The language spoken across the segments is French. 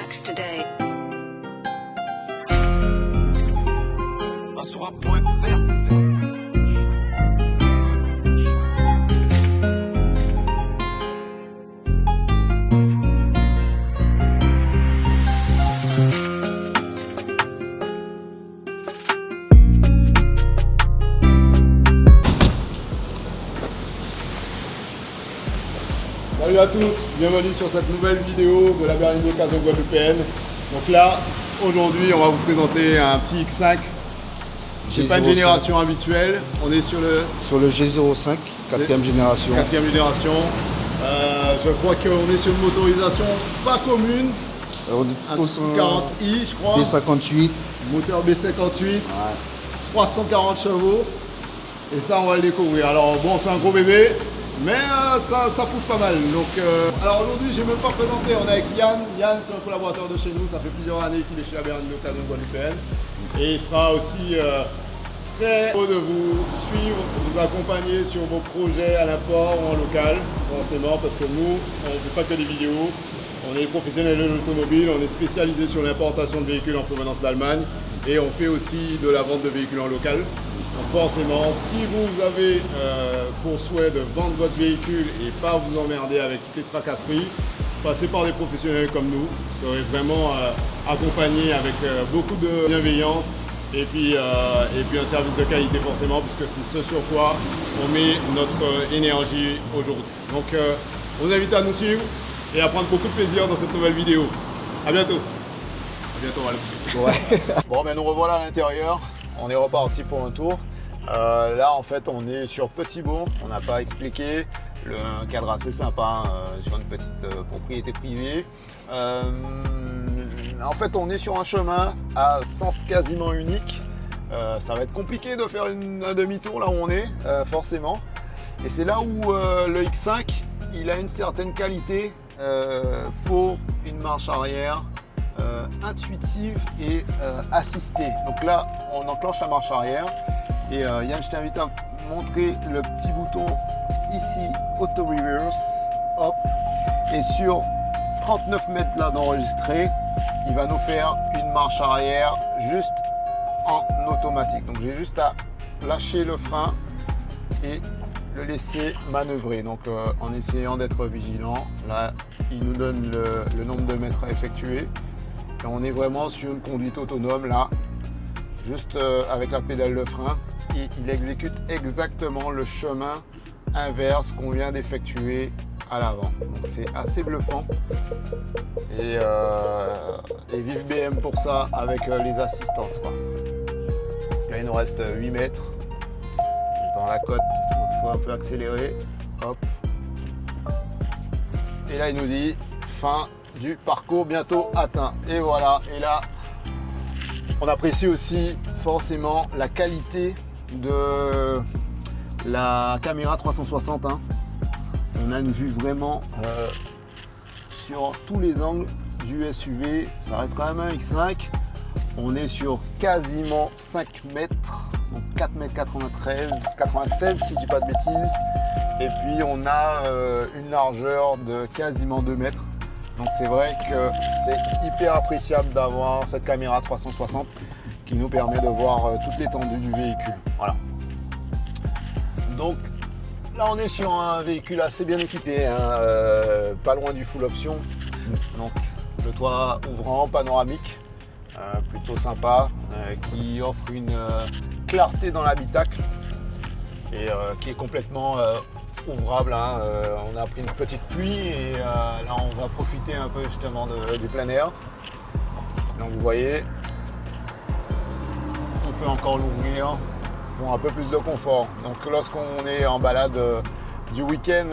tracks today. Salut à tous, bienvenue sur cette nouvelle vidéo de la berline d'occasion guadeloupéenne. Donc là, aujourd'hui, on va vous présenter un petit X5. C'est pas une génération habituelle, on est sur le G05, quatrième génération. Quatrième génération. Je crois qu'on est sur une motorisation pas commune. On est Un plutôt petit sur 40i, je crois. B58. Moteur B58, Ouais. 340 chevaux. Et ça, on va le découvrir. Alors bon, c'est un gros bébé. Mais ça pousse pas mal. Donc, alors aujourd'hui, je n'ai même pas présenté. On est avec Yann. Yann, c'est un collaborateur de chez nous. Ça fait plusieurs années qu'il est chez la berline d'occasion guadeloupéenne. Et il sera aussi très heureux de vous suivre, de vous accompagner sur vos projets à l'import ou en local, forcément, parce que nous, on ne fait pas que des vidéos. On est professionnels de l'automobile. On est spécialisé sur l'importation de véhicules en provenance d'Allemagne. Et on fait aussi de la vente de véhicules en local. Donc forcément, si vous avez pour souhait de vendre votre véhicule et pas vous emmerder avec toutes les tracasseries, passez par des professionnels comme nous. Vous serez vraiment accompagné avec beaucoup de bienveillance et puis un service de qualité forcément, puisque c'est ce sur quoi on met notre énergie aujourd'hui. Donc on vous invite à nous suivre et à prendre beaucoup de plaisir dans cette nouvelle vidéo. À bientôt. À bientôt, on va le couper. Ouais. Bon, ben nous revoilà à l'intérieur. On est reparti pour un tour. Là, en fait, on est sur Petit Bourg. On n'a pas expliqué. Un cadre assez sympa sur une petite propriété privée. En fait, on est sur un chemin à sens quasiment unique. Ça va être compliqué de faire un demi-tour là où on est, forcément. Et c'est là où le X5, il a une certaine qualité pour une marche arrière intuitive et assistée. Donc là, on enclenche la marche arrière et Yann, je t'invite à montrer le petit bouton ici, Auto Reverse, hop, et sur 39 mètres là d'enregistrer, il va nous faire une marche arrière juste en automatique. Donc j'ai juste à lâcher le frein et le laisser manœuvrer. Donc en essayant d'être vigilant, là il nous donne le nombre de mètres à effectuer. Et on est vraiment sur une conduite autonome là, juste avec la pédale de frein, et il exécute exactement le chemin inverse qu'on vient d'effectuer à l'avant. Donc c'est assez bluffant et vive BM pour ça avec les assistances, quoi. Là il nous reste 8 mètres dans la côte, donc il faut un peu accélérer. Hop. Et là il nous dit fin du parcours bientôt atteint, et voilà. Et là on apprécie aussi forcément la qualité de la caméra 360, hein. On a une vue vraiment sur tous les angles du SUV. Ça reste quand même un X5. On est sur quasiment 5 mètres, donc 4 mètres 96 si je dis pas de bêtises, et puis on a une largeur de quasiment 2 mètres. Donc c'est vrai que c'est hyper appréciable d'avoir cette caméra 360 qui nous permet de voir toute l'étendue du véhicule. Voilà. Donc là on est sur un véhicule assez bien équipé, hein, pas loin du full option. Donc le toit ouvrant, panoramique, plutôt sympa, qui offre une clarté dans l'habitacle et qui est complètement ouvrable, hein. On a pris une petite pluie et là on va profiter un peu justement du plein air. Donc vous voyez, on peut encore l'ouvrir pour un peu plus de confort. Donc lorsqu'on est en balade du week-end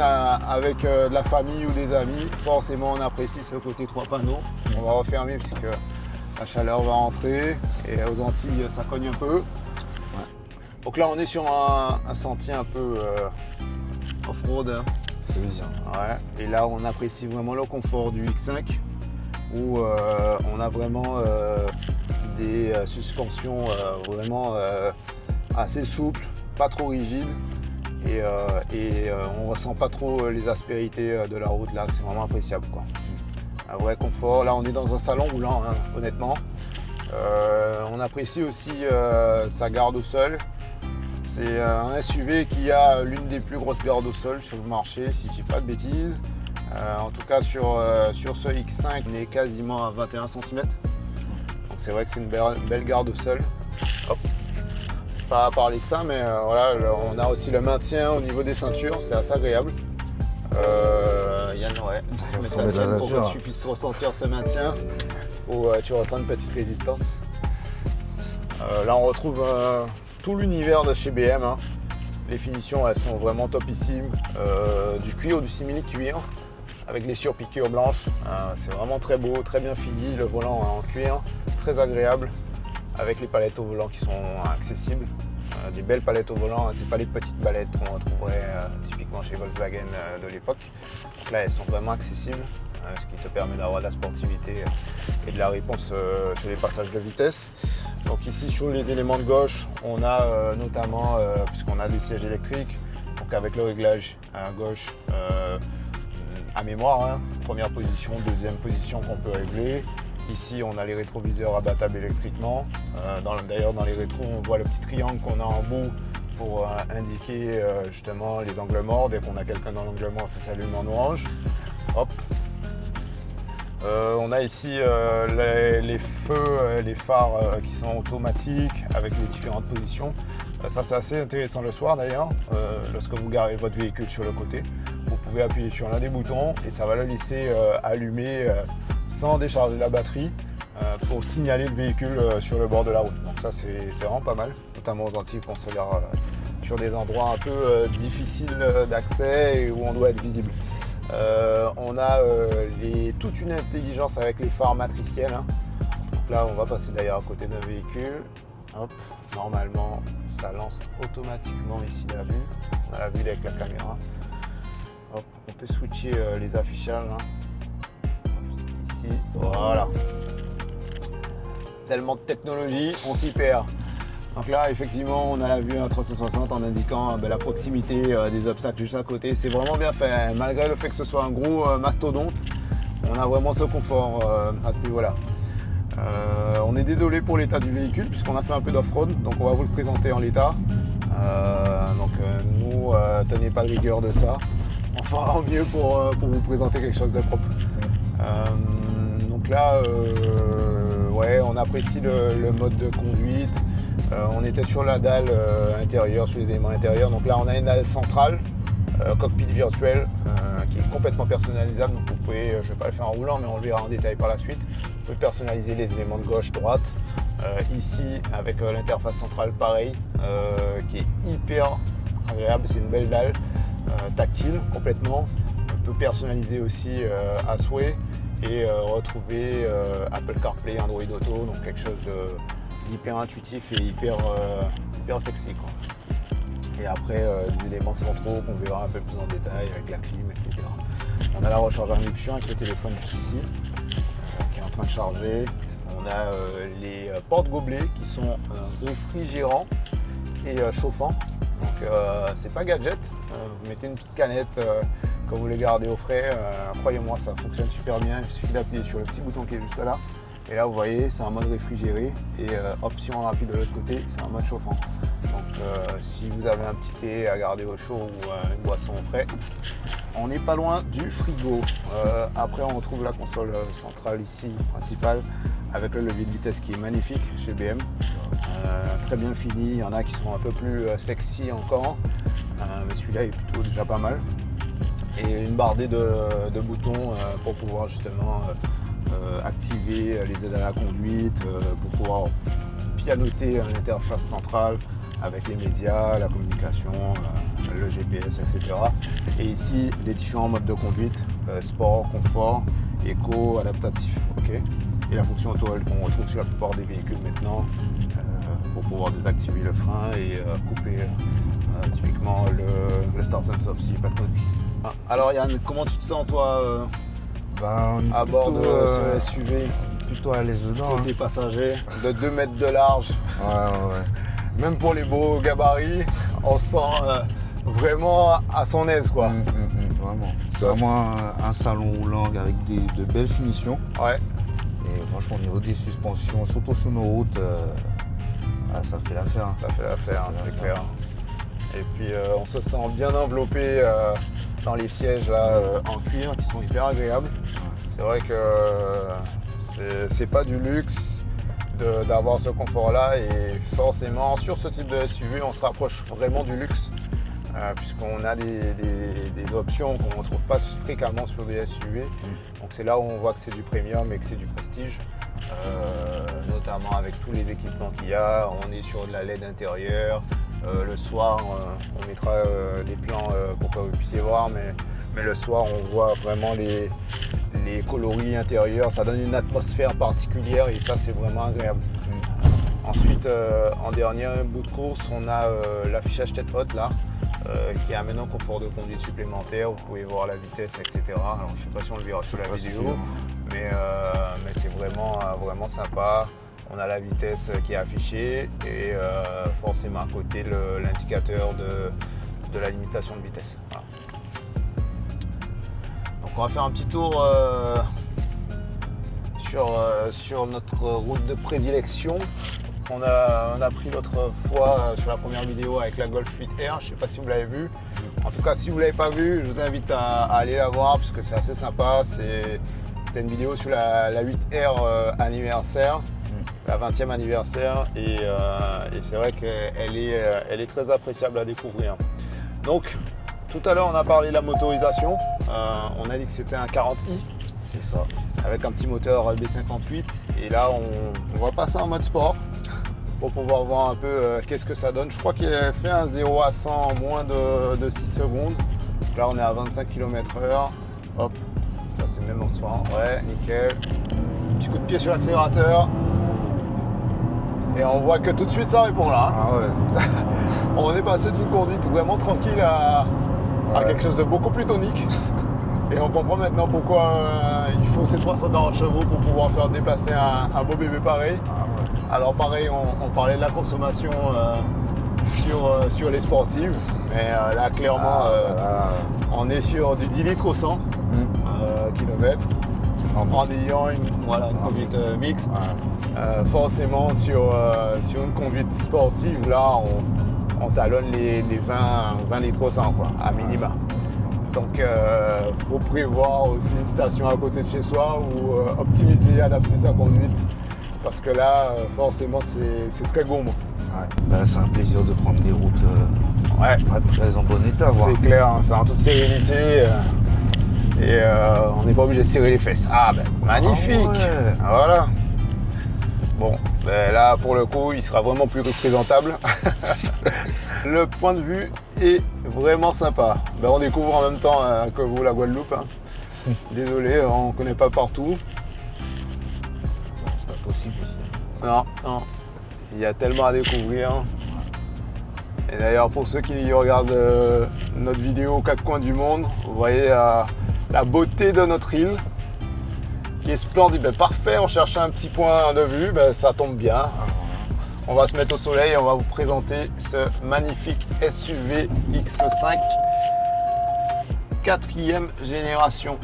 avec de la famille ou des amis, forcément on apprécie ce côté 3 panneaux. On va refermer puisque la chaleur va rentrer et aux Antilles ça cogne un peu. Donc là on est sur un sentier un peu off-road, hein. Ouais. Et là on apprécie vraiment le confort du X5 où on a vraiment des suspensions vraiment assez souples, pas trop rigides, et on ressent pas trop les aspérités de la route là, c'est vraiment appréciable, quoi. Un vrai confort. Là, on est dans un salon roulant, hein, honnêtement. On apprécie aussi sa garde au sol. C'est un SUV qui a l'une des plus grosses gardes au sol sur le marché, si je dis pas de bêtises. En tout cas, sur ce X5, on est quasiment à 21 cm. Donc c'est vrai que c'est une belle garde au sol. Hop. Pas à parler de ça, mais voilà, on a aussi le maintien au niveau des ceintures, c'est assez agréable. Yann, ouais, mettre la tienne pour que tu puisses ressentir ce maintien où tu ressens une petite résistance. Là, on retrouve tout l'univers de chez BM. Hein. Les finitions, elles sont vraiment topissimes. Du cuir, du simili-cuir, avec les surpiqûres blanches. C'est vraiment très beau, très bien fini. Le volant en cuir, très agréable, avec les palettes au volant qui sont accessibles. Des belles palettes au volant, hein. C'est pas les petites palettes qu'on retrouverait typiquement chez Volkswagen de l'époque. Donc là, elles sont vraiment accessibles, ce qui te permet d'avoir de la sportivité et de la réponse sur les passages de vitesse. Donc ici, sur les éléments de gauche, on a notamment, puisqu'on a des sièges électriques, donc avec le réglage à gauche à mémoire, hein. Première position, deuxième position qu'on peut régler. Ici, on a les rétroviseurs abattables électriquement. D'ailleurs, dans les rétros, on voit le petit triangle qu'on a en bout pour indiquer justement les angles morts. Dès qu'on a quelqu'un dans l'angle mort, ça s'allume en orange. Hop. On a ici les feux, les phares qui sont automatiques avec les différentes positions. Ça, c'est assez intéressant le soir d'ailleurs. Lorsque vous garez votre véhicule sur le côté, vous pouvez appuyer sur l'un des boutons et ça va le laisser allumer sans décharger la batterie pour signaler le véhicule sur le bord de la route. Donc ça, c'est vraiment pas mal, notamment aux Antilles quand on se regarde sur des endroits un peu difficiles d'accès et où on doit être visible. On a toute une intelligence avec les phares matriciels. Hein. Donc là, on va passer d'ailleurs à côté d'un véhicule. Hop, normalement, ça lance automatiquement ici la vue. On a la vue avec la caméra. Hop, on peut switcher les affichages. Hein. Ici, voilà. Tellement de technologie, on s'y perd. Donc là, effectivement, on a la vue à 360 en indiquant la proximité des obstacles juste à côté. C'est vraiment bien fait, malgré le fait que ce soit un gros mastodonte. On a vraiment ce confort à ce niveau-là. On est désolé pour l'état du véhicule puisqu'on a fait un peu d'off-road, donc on va vous le présenter en l'état. Nous, tenez pas de rigueur de ça. On fera au mieux pour vous présenter quelque chose de propre. Donc là, ouais, on apprécie le mode de conduite. On était sur la dalle intérieure, sur les éléments intérieurs. Donc là, on a une dalle centrale, cockpit virtuel, qui est complètement personnalisable. Donc vous pouvez, je ne vais pas le faire en roulant, mais on le verra en détail par la suite. Vous pouvez personnaliser les éléments de gauche, droite. Ici, avec l'interface centrale, pareil, qui est hyper agréable. C'est une belle dalle tactile complètement. On peut personnaliser aussi à souhait et retrouver Apple CarPlay, Android Auto, donc quelque chose d'hyper intuitif et hyper sexy, quoi. Et après des éléments centraux qu'on verra un peu plus en détail avec la clim, etc. On a la recharge à induction avec le téléphone juste ici qui est en train de charger. On a les porte-gobelets qui sont réfrigérants et chauffants. Donc c'est pas gadget, vous mettez une petite canette quand vous les gardez au frais, croyez-moi, ça fonctionne super bien. Il suffit d'appuyer sur le petit bouton qui est juste là. Et là, vous voyez, c'est un mode réfrigéré et option rapide de l'autre côté, c'est un mode chauffant. Donc, si vous avez un petit thé à garder au chaud ou une boisson au frais, on n'est pas loin du frigo. Après, on retrouve la console centrale ici, principale, avec le levier de vitesse qui est magnifique chez BM. Très bien fini, il y en a qui sont un peu plus sexy encore, mais celui-là est plutôt déjà pas mal. Et une bardée de boutons pour pouvoir justement activer les aides à la conduite, pour pouvoir pianoter l'interface centrale avec les médias, la communication, le GPS, etc. Et ici, les différents modes de conduite, sport, confort, éco, adaptatif. Okay, et la fonction auto-hold qu'on retrouve sur la plupart des véhicules maintenant pour pouvoir désactiver le frein et couper typiquement le start and stop si pas de conneries. Alors Yann, comment tu te sens toi à bord de ce SUV? Plutôt à l'aise dedans. Côté passager, de 2 mètres de large. Ouais. Même pour les beaux gabarits, on sent vraiment à son aise, quoi. Vraiment. C'est Ça, vraiment un salon roulant avec de belles finitions. Ouais. Et franchement, au niveau des suspensions, surtout sur nos routes, ça fait l'affaire. Ça fait l'affaire, c'est clair. Et puis on se sent bien enveloppé dans les sièges là, en cuir qui sont hyper agréables. C'est vrai que c'est pas du luxe d'avoir ce confort-là et forcément sur ce type de SUV on se rapproche vraiment du luxe puisqu'on a des options qu'on ne trouve pas fréquemment sur des SUV. Donc c'est là où on voit que c'est du premium et que c'est du prestige. Notamment avec tous les équipements qu'il y a, on est sur de la LED intérieure. Le soir, on mettra des plans pour que vous puissiez voir, mais le soir, on voit vraiment les coloris intérieurs. Ça donne une atmosphère particulière et ça, c'est vraiment agréable. Ensuite, en dernier bout de course, on a l'affichage tête haute là, qui amène un confort de conduite supplémentaire. Vous pouvez voir la vitesse, etc. Alors, je ne sais pas si on le verra sur la vidéo, mais c'est vraiment sympa. On a la vitesse qui est affichée et forcément à côté l'indicateur de la limitation de vitesse. Voilà. Donc on va faire un petit tour sur notre route de prédilection. On a pris l'autre fois sur la première vidéo avec la Golf 8R, je ne sais pas si vous l'avez vu. En tout cas, si vous ne l'avez pas vue, je vous invite à aller la voir parce que c'est assez sympa. C'était une vidéo sur la 8R anniversaire, la 20e anniversaire, et c'est vrai qu'elle est très appréciable à découvrir. Donc, tout à l'heure, on a parlé de la motorisation. On a dit que c'était un 40i. C'est ça. Avec un petit moteur B58. Et là, on va passer en mode sport pour pouvoir voir un peu qu'est-ce que ça donne. Je crois qu'il fait un 0 à 100 en moins de 6 secondes. Là, on est à 25 km/h. Hop, là, c'est même lancement. Ouais, nickel. Petit coup de pied sur l'accélérateur. Et on voit que tout de suite, ça répond là. Ah ouais. On est passé d'une conduite vraiment tranquille à quelque chose de beaucoup plus tonique. Et on comprend maintenant pourquoi il faut ces 340 chevaux pour pouvoir faire déplacer un beau bébé pareil. Ah ouais. Alors pareil, on parlait de la consommation sur les sportives. Mais là, clairement, on est sur du 10 litres au 100 km. En ayant une conduite mixte. Forcément, sur une conduite sportive, là, on talonne les 20 litres au 100, quoi, à minima. Donc, faut prévoir aussi une station à côté de chez soi ou optimiser, adapter sa conduite. Parce que là, forcément, c'est très gourmand. Ouais. Bah, c'est un plaisir de prendre des routes pas très en bon état. C'est clair, hein, c'est en toute sérénité. Et on n'est pas obligé de serrer les fesses. Ah ben, magnifique. Ah ouais. Voilà. Bon, ben là, pour le coup, il sera vraiment plus représentable. Le point de vue est vraiment sympa. Ben, on découvre en même temps que vous la Guadeloupe. Hein. Désolé, on ne connaît pas partout. C'est pas possible ici. Non. Il y a tellement à découvrir. Et d'ailleurs, pour ceux qui regardent notre vidéo aux quatre coins du monde, vous voyez la beauté de notre île qui est splendide. Ben, parfait, on cherchait un petit point de vue, ben, ça tombe bien. On va se mettre au soleil et on va vous présenter ce magnifique SUV X5 4e génération.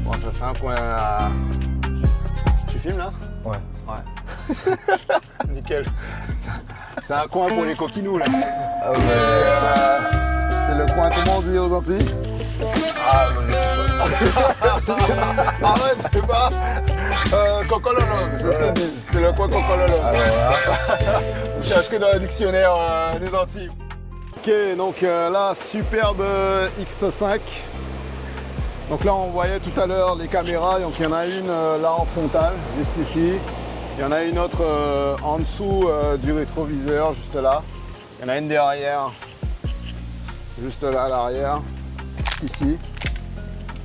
Bon, ça c'est un coin à... Tu filmes là? Ouais. Nickel. C'est un coin pour les coquinous là. Ah ouais. C'est le coin, comment on dit aux Antilles? Ah non, mais c'est pas. Ah ouais, c'est pas Cocololo, c'est ce qu'on dit. C'est le coin Cocololo. Je cherche que dans le dictionnaire des Antilles. Ok, donc là, superbe X5. Donc là, on voyait tout à l'heure les caméras. Donc il y en a une là en frontale, juste ici. Il y en a une autre en dessous du rétroviseur, juste là. Il y en a une derrière, juste là à l'arrière, ici.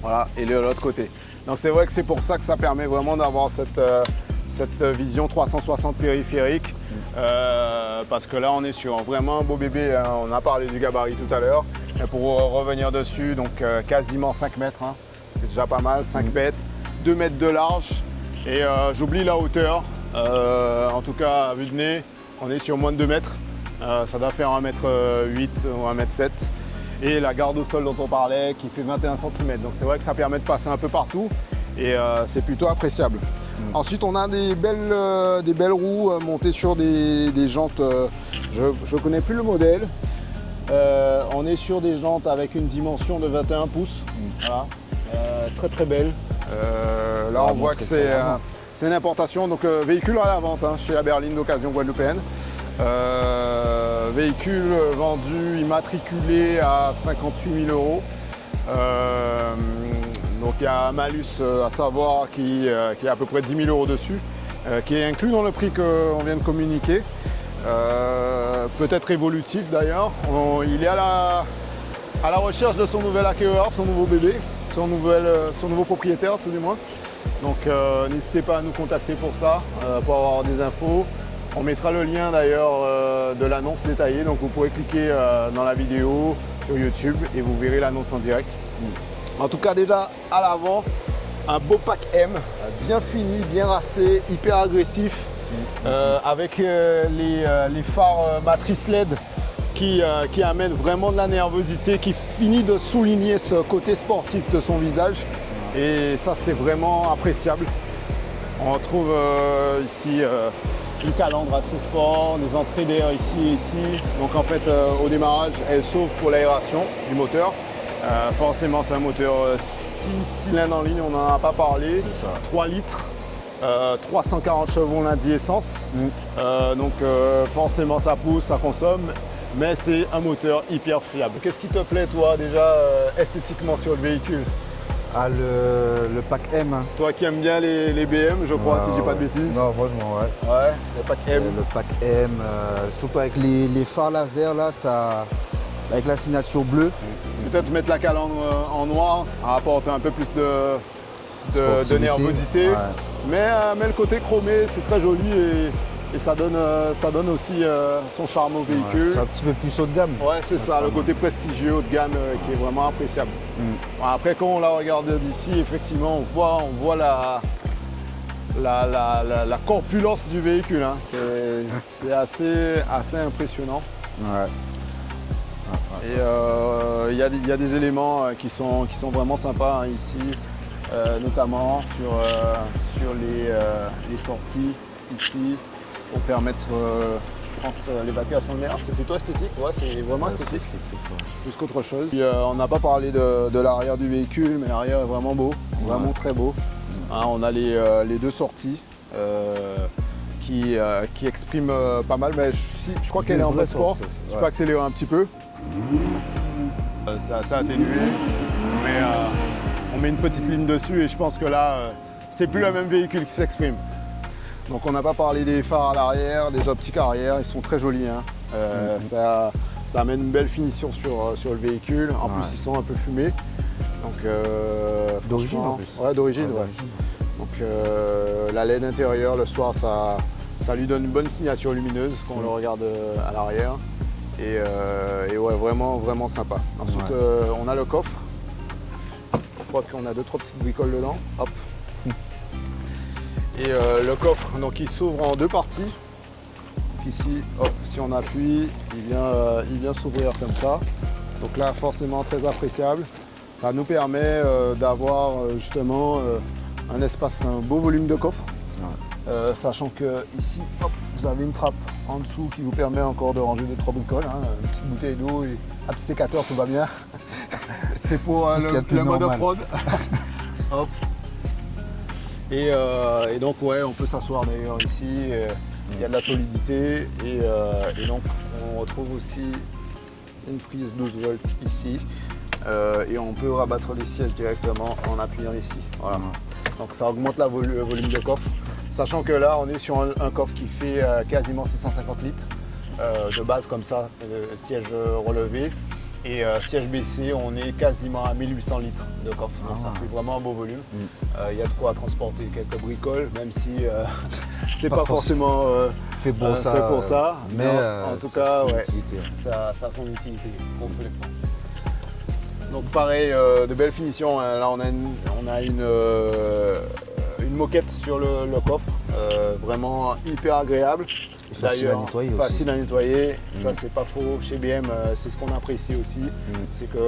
Voilà, et de l'autre côté. Donc c'est vrai que c'est pour ça que ça permet vraiment d'avoir cette vision 360 périphérique. Parce que là, on est sur vraiment un beau bébé. Hein. On a parlé du gabarit tout à l'heure. Et pour revenir dessus, donc quasiment 5 mètres, hein. C'est déjà pas mal, 5 mètres, 2 mètres de large. Et j'oublie la hauteur, en tout cas à vue de nez, on est sur moins de 2 mètres. Ça doit faire 1m8 ou 1m7. Et la garde au sol dont on parlait qui fait 21 cm. Donc c'est vrai que ça permet de passer un peu partout et c'est plutôt appréciable. Ensuite on a des belles roues montées sur des jantes, je ne connais plus le modèle. On est sur des jantes avec une dimension de 21 pouces. Voilà. Très très belle. Là on voit que c'est une importation, donc véhicule à la vente hein, chez la berline d'occasion guadeloupéenne. Véhicule vendu, immatriculé à 58 000 €. Donc il y a un malus à savoir qui est à peu près 10 000 € dessus, qui est inclus dans le prix qu'on vient de communiquer. Peut-être évolutif d'ailleurs. Il est à la recherche de son nouvel acquéreur, son nouveau bébé, son nouveau propriétaire tout du moins. Donc n'hésitez pas à nous contacter pour ça, pour avoir des infos. On mettra le lien d'ailleurs de l'annonce détaillée, donc vous pourrez cliquer dans la vidéo sur YouTube et vous verrez l'annonce en direct. En tout cas déjà à l'avant, un beau pack M, bien fini, bien racé, hyper agressif, avec les phares matrice LED qui amènent vraiment de la nervosité, qui finit de souligner ce côté sportif de son visage. Et ça c'est vraiment appréciable. On retrouve ici une calandre assez sport, des entrées d'air ici et ici. Donc en fait au démarrage elle s'ouvre pour l'aération du moteur. Forcément c'est un moteur 6 cylindres en ligne, on n'en a pas parlé. C'est ça. 3 litres, 340 chevaux lundi essence. Donc forcément ça pousse, ça consomme. Mais c'est un moteur hyper fiable. Qu'est-ce qui te plaît toi déjà esthétiquement sur le véhicule? Ah, le pack M. Hein. Toi qui aimes bien les BM, je crois, si je dis pas de bêtises. Non, franchement, ouais. Ouais, le pack M. Le pack M, surtout avec les phares laser, là, ça, avec la signature bleue. Peut-être mettre la calandre en noir, à apporter un peu plus de nervosité. Ouais. Mais le côté chromé, c'est très joli et ça donne aussi son charme au véhicule. Ouais, c'est un petit peu plus haut de gamme. Ouais, c'est ça, le côté prestigieux haut de gamme qui est vraiment appréciable. Bon, après, quand on la regarde d'ici, effectivement, on voit la corpulence du véhicule. Hein. C'est assez impressionnant. Ouais. Et il y a des éléments qui sont vraiment sympas hein, ici, notamment sur les sorties ici. Pour permettre, je pense, l'évacuation de l'air. C'est plutôt esthétique, ouais, c'est vraiment esthétique. Plus qu'autre chose. Puis, on n'a pas parlé de l'arrière du véhicule, mais l'arrière est vraiment beau, vraiment très beau. Hein, on a les deux sorties qui expriment pas mal, mais je crois qu'elle est en mode sport. Je peux accélérer un petit peu. C'est assez atténué, mais on met une petite ligne dessus et je pense que là, c'est plus le même véhicule qui s'exprime. Donc on n'a pas parlé des phares à l'arrière, des optiques arrière, ils sont très jolis. Hein. Ça amène une belle finition sur le véhicule. En plus ils sont un peu fumés. Donc d'origine en plus. Ouais, d'origine. Ouais. Donc la LED intérieure le soir ça lui donne une bonne signature lumineuse quand on le regarde à l'arrière. Et ouais, vraiment sympa. Ensuite on a le coffre. Je crois qu'on a 2-3 petites bricoles dedans. Hop. Et le coffre, donc il s'ouvre en deux parties. Donc ici, hop, si on appuie, il vient s'ouvrir comme ça. Donc là, forcément très appréciable. Ça nous permet d'avoir justement un beau volume de coffre. Sachant que ici, hop, vous avez une trappe en dessous qui vous permet encore de ranger 2-3 bricoles. Hein, une petite bouteille d'eau et un petit sécateur, tout va bien. C'est pour le mode off-road. Hop. Et donc ouais, on peut s'asseoir d'ailleurs ici, il y a de la solidité et donc on retrouve aussi une prise 12 volts ici et on peut rabattre les sièges directement en appuyant ici. Voilà. Donc ça augmente le volume de coffre, sachant que là on est sur un coffre qui fait quasiment 650 litres de base comme ça, siège relevé. Et siège baissé, on est quasiment à 1800 litres de coffre, donc ça fait vraiment un beau volume. Il y a de quoi transporter quelques bricoles, même si c'est pas forcément fait pour ça. Mais en tout cas, ouais, utilité. ça a son utilité complètement. Donc pareil, de belles finitions. Là on a une moquette sur le coffre, vraiment hyper agréable. Et facile à nettoyer aussi. Facile à nettoyer, ça c'est pas faux. Chez BM, c'est ce qu'on apprécie aussi. C'est que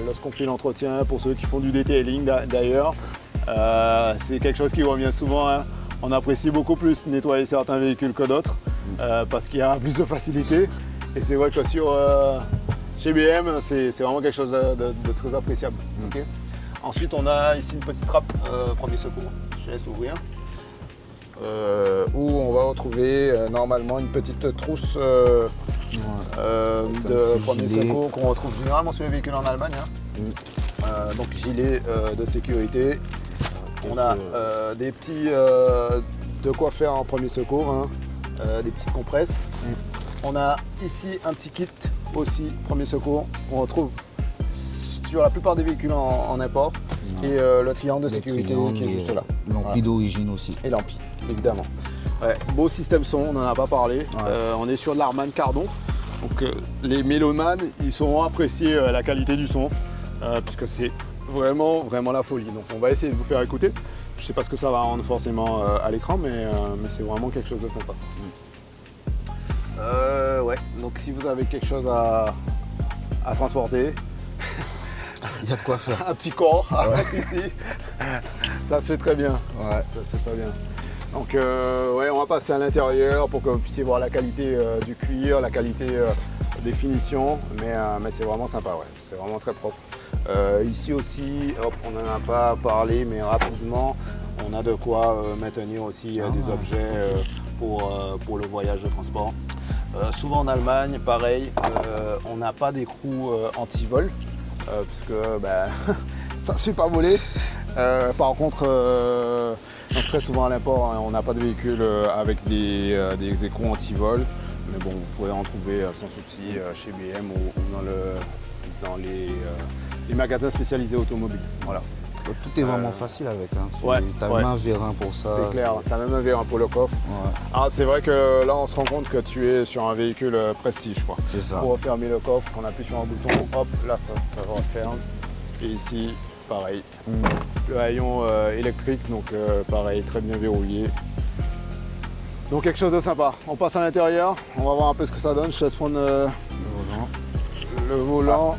lorsqu'on fait l'entretien, pour ceux qui font du detailing d'ailleurs, c'est quelque chose qui revient souvent. Hein. On apprécie beaucoup plus nettoyer certains véhicules que d'autres parce qu'il y a plus de facilité. Et c'est vrai que chez BM, c'est vraiment quelque chose de très appréciable. Okay. Ensuite, on a ici une petite trappe premier secours. Je te laisse ouvrir. Où on va retrouver normalement une petite trousse de premier secours qu'on retrouve généralement sur les véhicules en Allemagne. Hein. Donc gilet de sécurité. On a des petits de quoi faire en premier secours, hein. Des petites compresses. On a ici un petit kit aussi premier secours qu'on retrouve sur la plupart des véhicules en import. Et le triangle de sécurité qui est juste là. L'ampli d'origine aussi. Et l'ampli, évidemment. Ouais, beau système son, on n'en a pas parlé. Ouais. On est sur de l'Harman Kardon. Donc les mélomanes, ils sauront apprécier la qualité du son, puisque c'est vraiment la folie. Donc on va essayer de vous faire écouter. Je ne sais pas ce que ça va rendre forcément à l'écran, mais c'est vraiment quelque chose de sympa. Ouais, donc si vous avez quelque chose à transporter, il y a de quoi faire. Un petit corps ici, ça se fait très bien. Ouais. Ça se fait très bien. Donc ouais, on va passer à l'intérieur pour que vous puissiez voir la qualité du cuir, la qualité des finitions, mais c'est vraiment sympa, ouais. C'est vraiment très propre. Ici aussi, hop, on n'en a pas parlé, mais rapidement, on a de quoi maintenir aussi des objets pour le voyage de transport. Souvent en Allemagne, pareil, on n'a pas d'écrou anti-vol. Puisque ça ne se fait pas voler. Par contre, donc très souvent à l'import, hein, on n'a pas de véhicule avec des écrous anti-vol. Mais bon, vous pouvez en trouver sans souci chez BM ou dans les magasins spécialisés automobiles. Voilà. Tout est vraiment facile avec. Hein. Tu as même un vérin pour ça. C'est clair, tu as même un vérin pour le coffre. Ouais. Alors c'est vrai que là on se rend compte que tu es sur un véhicule prestige. C'est ça. Pour refermer le coffre, on appuie sur un bouton, hop, là ça referme. Et ici, pareil. Le haillon électrique, donc pareil, très bien verrouillé. Donc quelque chose de sympa. On passe à l'intérieur, on va voir un peu ce que ça donne. Je te laisse prendre le volant.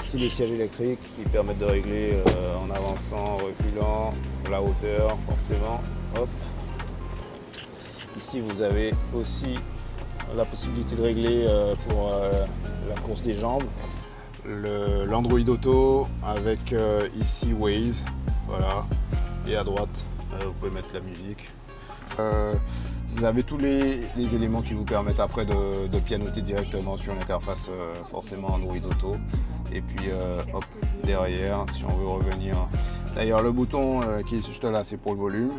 Ici les sièges électriques qui permettent de régler en avançant, en reculant, la hauteur forcément. Hop. Ici vous avez aussi la possibilité de régler pour la course des jambes. L'Android Auto avec ici Waze, voilà. Et à droite vous pouvez mettre la musique. Vous avez tous les éléments qui vous permettent après de pianoter directement sur l'interface forcément Android Auto. Et puis hop, derrière, si on veut revenir. D'ailleurs le bouton qui est juste là, c'est pour le volume.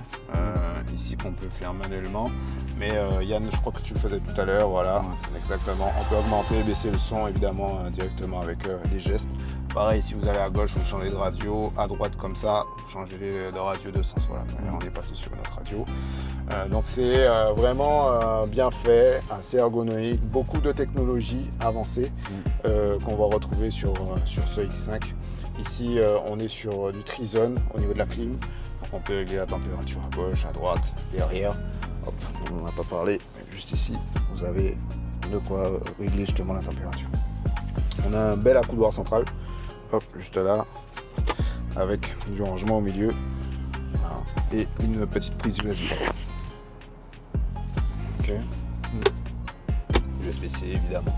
Ici qu'on peut faire manuellement. Mais Yann, je crois que tu le faisais tout à l'heure, voilà, exactement. On peut augmenter, baisser le son évidemment directement avec des gestes. Pareil, si vous allez à gauche, vous changez de radio, à droite comme ça, vous changez de radio de sens. Voilà, on est passé sur notre radio. Donc c'est vraiment bien fait, assez ergonomique, beaucoup de technologies avancées qu'on va retrouver sur ce X5. Ici, on est sur du Trizone au niveau de la clim. Donc on peut régler la température à gauche, à droite, derrière. Hop, on n'en a pas parlé, mais juste ici, vous avez de quoi régler justement la température. On a un bel accoudoir central, hop, juste là, avec du rangement au milieu, voilà, et une petite prise USB. Ok. USB-C évidemment.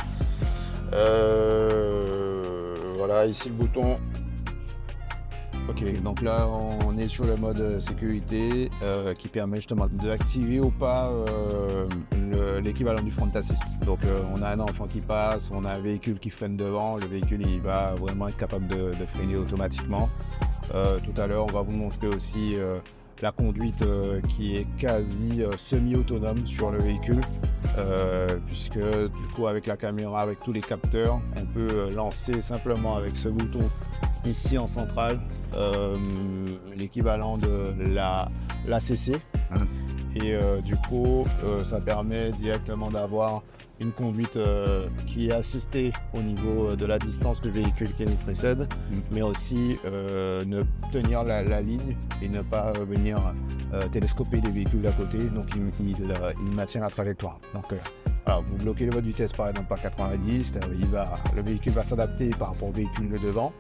Voilà, ici le bouton. Ok, donc là on est sur le mode sécurité qui permet justement d'activer ou pas l'équivalent du front assist. Donc on a un enfant qui passe, on a un véhicule qui freine devant, le véhicule il va vraiment être capable de freiner automatiquement. Tout à l'heure on va vous montrer aussi la conduite qui est quasi semi-autonome sur le véhicule puisque du coup avec la caméra, avec tous les capteurs, on peut lancer simplement avec ce bouton ici en centrale l'équivalent de la CC Et du coup, ça permet directement d'avoir une conduite qui est assistée au niveau de la distance du véhicule qui nous précède, mais aussi ne tenir la ligne et ne pas venir télescoper des véhicules d'à côté, donc il maintient la trajectoire. Donc voilà, vous bloquez votre vitesse par exemple par 90, le véhicule va s'adapter par rapport au véhicule de devant,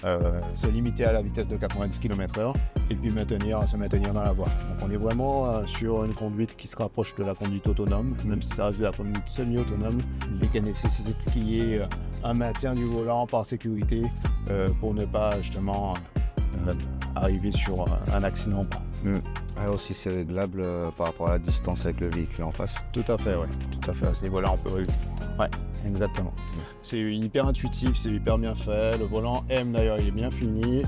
se limiter à la vitesse de 90 km/h et puis se maintenir dans la voie. Donc on est vraiment sur une conduite qui se rapproche de la conduite autonome, même si ça reste de la conduite semi-autonome et qui nécessite qu'il y ait un maintien du volant par sécurité pour ne pas justement arriver sur un accident. Alors aussi c'est réglable par rapport à la distance avec le véhicule en face. Tout à fait, oui. Tout à fait. À ce niveau-là, on peut régler. Ouais, exactement. C'est hyper intuitif, c'est hyper bien fait. Le volant M d'ailleurs, il est bien fini.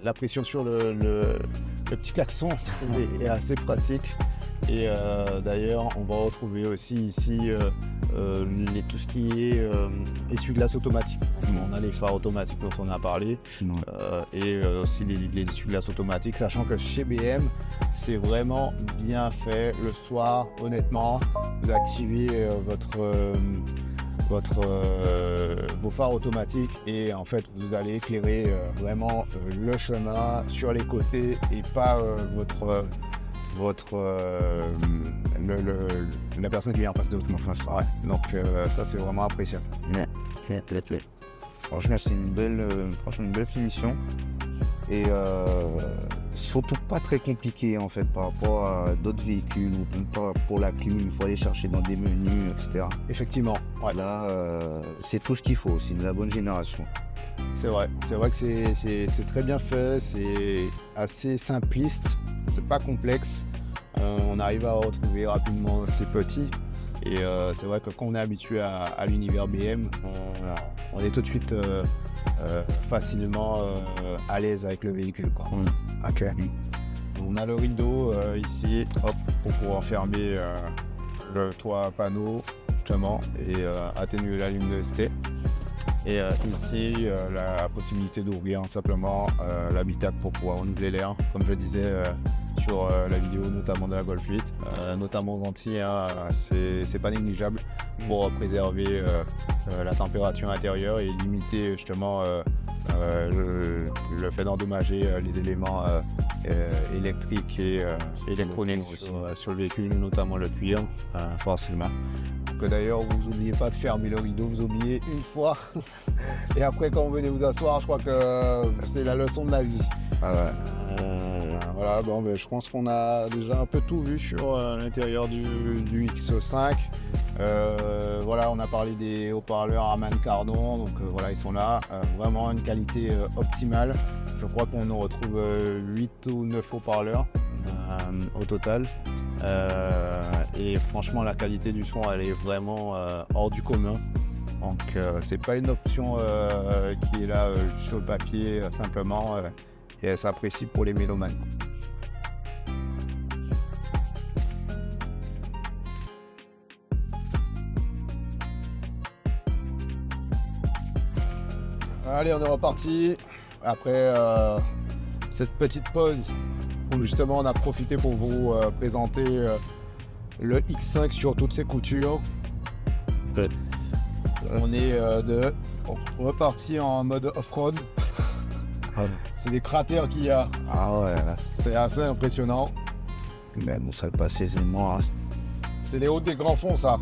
La pression sur le petit klaxon est assez pratique. Et d'ailleurs, on va retrouver aussi ici tout ce qui est essuie-glace automatique. On a les phares automatiques dont on a parlé et aussi les essuie-glaces automatiques, sachant que chez BM, c'est vraiment bien fait. Le soir, honnêtement, vous activez vos phares automatiques et en fait vous allez éclairer vraiment le chemin sur les côtés et pas la personne qui vient en face de vous. Ouais. Donc ça c'est vraiment appréciable. Franchement c'est une belle finition et surtout pas très compliqué en fait par rapport à d'autres véhicules ou pour la clim, il faut aller chercher dans des menus, etc. Effectivement. Ouais. Là c'est tout ce qu'il faut, c'est de la bonne génération. C'est vrai que c'est très bien fait, c'est assez simpliste, c'est pas complexe. On arrive à retrouver rapidement ces petits et c'est vrai que quand on est habitué à l'univers BM, on est tout de suite facilement à l'aise avec le véhicule, quoi. Ok. On a le rideau ici, hop, pour pouvoir fermer le toit panneau justement et atténuer la luminosité. Et ici, la possibilité d'ouvrir simplement l'habitacle pour pouvoir renouveler l'air, comme je disais sur la vidéo, notamment de la Golf 8, notamment aux Antilles, c'est pas négligeable pour préserver la température intérieure et limiter justement le fait d'endommager les éléments électriques et électroniques sur le véhicule, notamment le cuir, forcément. Que d'ailleurs vous n'oubliez pas de fermer le rideau, vous oubliez une fois et après quand vous venez vous asseoir, je crois que c'est la leçon de la vie. Ah ouais. Voilà, bon, je pense qu'on a déjà un peu tout vu sur l'intérieur du X5. Voilà, on a parlé des haut-parleurs Harman Kardon, donc voilà, ils sont là, vraiment une qualité optimale. Je crois qu'on en retrouve 8 ou 9 haut-parleurs au total. Et franchement la qualité du son elle est vraiment hors du commun, donc c'est pas une option qui est là sur le papier simplement et elle s'apprécie pour les mélomanes. Allez, on est reparti après cette petite pause où justement on a profité pour vous présenter le X5 sur toutes ses coutures. Ouais. On est reparti en mode off-road. C'est des cratères qu'il y a. Ah ouais, là, c'est assez impressionnant. Mais bon, ça le passé, c'est mort. C'est les hautes des grands fonds, ça.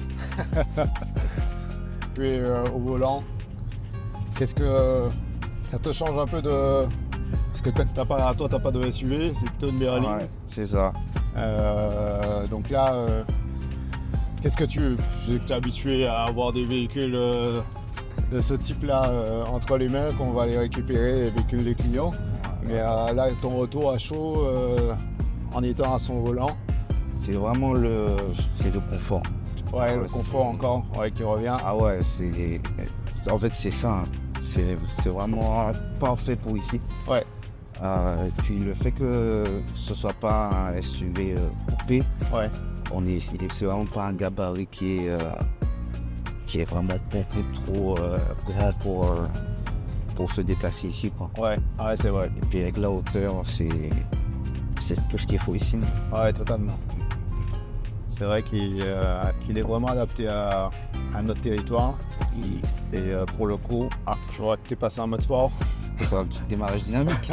Tu es au volant. Qu'est-ce que ça te change un peu de... Parce que t'as pas de SUV, c'est plutôt une berline. Ouais, c'est ça. Donc là, qu'est-ce que tu es habitué à avoir des véhicules de ce type-là entre les mains, qu'on va aller récupérer les véhicules des clients. Mais là, ton retour à chaud en étant à son volant. C'est vraiment le confort. Ouais, le confort encore, ouais, qui revient. Ah ouais, en fait c'est ça. Hein. C'est vraiment parfait pour ici. Ouais. Et puis le fait que ce soit pas un SUV coupé, ouais. C'est vraiment pas un gabarit qui est vraiment trop grave pour se déplacer ici, quoi. Ouais, c'est vrai. Et puis avec la hauteur, c'est c'est tout ce qu'il faut ici. Ouais, totalement. C'est vrai qu'il est vraiment adapté à notre territoire. Et pour le coup, je vois que tu es passé en mode sport. Pour un petit démarrage dynamique.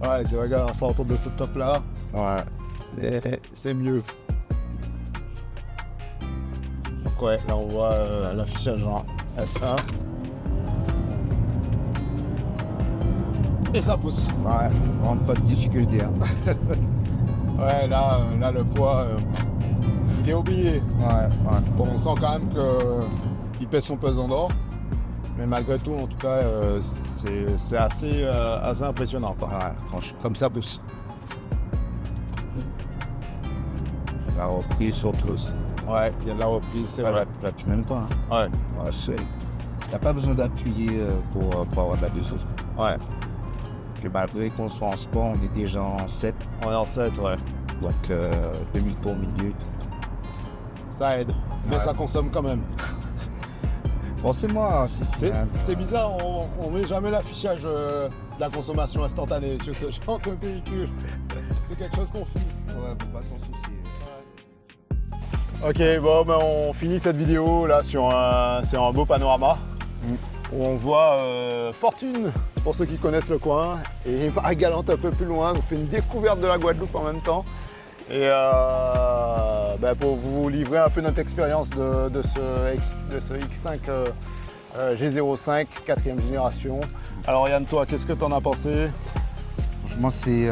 Ouais, c'est vrai qu'en sortant de ce top-là, Ouais. c'est mieux. Donc ouais, là on voit l'affichage en S1. Et ça pousse. Ouais, vraiment pas de difficulté. Hein. Ouais, là le poids, il est oublié. Ouais. Bon, on sent quand même qu'il pèse son pesant d'or. Mais malgré tout, en tout cas, c'est assez impressionnant. Quoi. Ouais, franchement. Comme ça pousse. La reprise surtout aussi. Ouais, il y a de la reprise, c'est vrai. Là, tu même pas. Hein. Ouais, T'as pas besoin d'appuyer pour avoir de la descente. ouais. Que malgré qu'on soit en sport, on est déjà en 7. On est en 7, ouais. Donc 2000 tours minute. Ça aide, mais Ouais. ça consomme quand même. Forcément, C'est bizarre, on met jamais l'affichage de la consommation instantanée sur ce genre de véhicule. C'est quelque chose qu'on fuit. Ouais, faut pas s'en soucier. Ok, bon, ben on finit cette vidéo là sur un beau panorama où on voit Fortune, pour ceux qui connaissent le coin, et Marie-Galante un peu plus loin. On fait une découverte de la Guadeloupe en même temps. Et pour vous livrer un peu notre expérience de ce X5 G05 4e génération. Alors Yann, toi, qu'est-ce que tu en as pensé? Franchement, c'est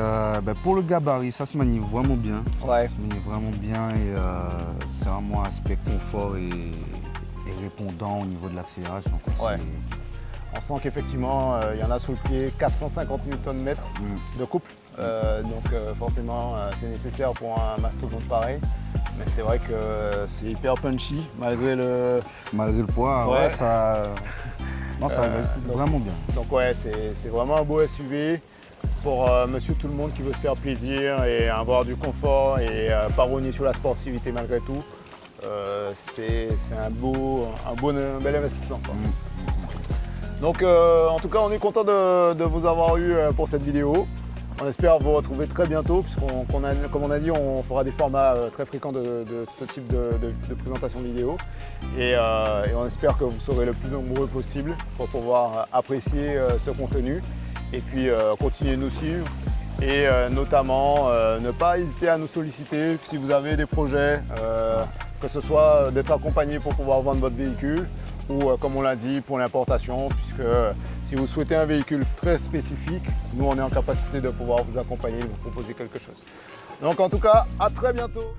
pour le gabarit, ça se manie vraiment bien. Ouais. Ça se manie vraiment bien et c'est vraiment un aspect confort et répondant au niveau de l'accélération. Quoi. Ouais. On sent qu'effectivement, il y en a sous le pied 450 Nm de couple. Donc forcément, c'est nécessaire pour un mastodonte pareil. Mais c'est vrai que c'est hyper punchy malgré le poids. Ouais. Ça reste vraiment bien. Donc ouais, c'est vraiment un beau SUV pour monsieur tout le monde qui veut se faire plaisir et avoir du confort et pas rogner sur la sportivité malgré tout. C'est un bel investissement. Quoi. Donc en tout cas, on est content de vous avoir eu pour cette vidéo. On espère vous retrouver très bientôt, puisqu'on comme on a dit, on fera des formats très fréquents de ce type de présentation vidéo. Et on espère que vous serez le plus nombreux possible pour pouvoir apprécier ce contenu. Et puis continuer de nous suivre. Et notamment, ne pas hésiter à nous solliciter si vous avez des projets, que ce soit d'être accompagné pour pouvoir vendre votre véhicule, ou comme on l'a dit, pour l'importation, puisque si vous souhaitez un véhicule très spécifique, nous on est en capacité de pouvoir vous accompagner et vous proposer quelque chose. Donc en tout cas, à très bientôt.